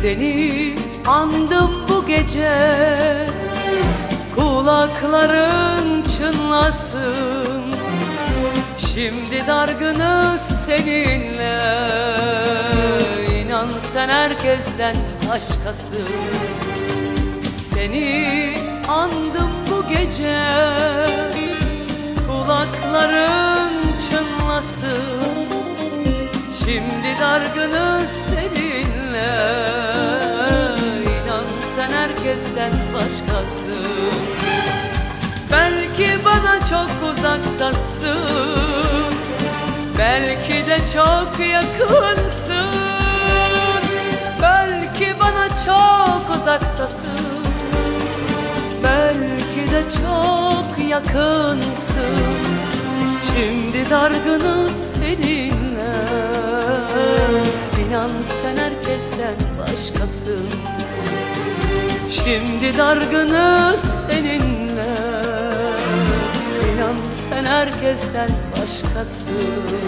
Seni andım bu gece, kulakların çınlasın. Şimdi dargınız seninle, inan sen herkesten başkasın. Seni andım bu gece, kulakların çınlasın. Şimdi dargınız seninle, inan sen herkesten başkasın. Belki bana çok uzaktasın, belki de çok yakınsın. Belki bana çok uzaktasın, belki de çok yakınsın. Şimdi dargınız seninle, inan sen herkesten başkasın. Şimdi dargınız seninle, inan sen herkesten başkasın.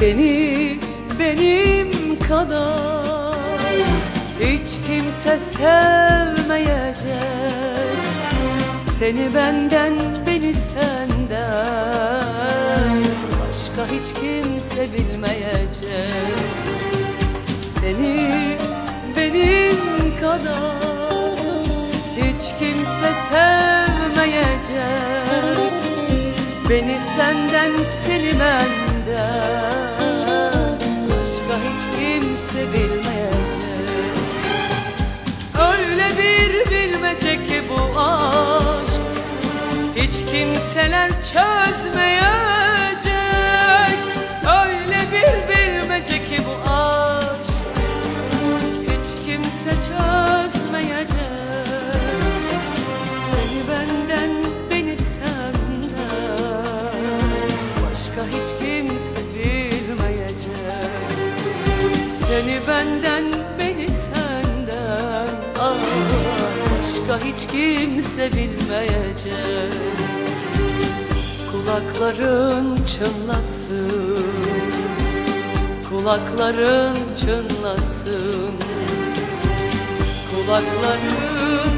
Seni benim kadar hiç kimse sevmeyecek. Seni benden, beni senden başka hiç kimse bilmeyecek. Seni benim kadar hiç kimse sevmeyecek. Beni senden, seni benden başka hiç kimse bilmeyecek. Öyle bir bilmece ki bu aşk, hiç kimseler çözmeyecek. Öyle bir bilmece ki bu aşk, hiç kimse çözmeyecek. Seni benden, beni senden başka hiç kimse bilmeyecek. Seni benden, beni senden başka hiç kimse bilmeyecek. Kulakların çınlasın, kulakların çınlasın. Kulakların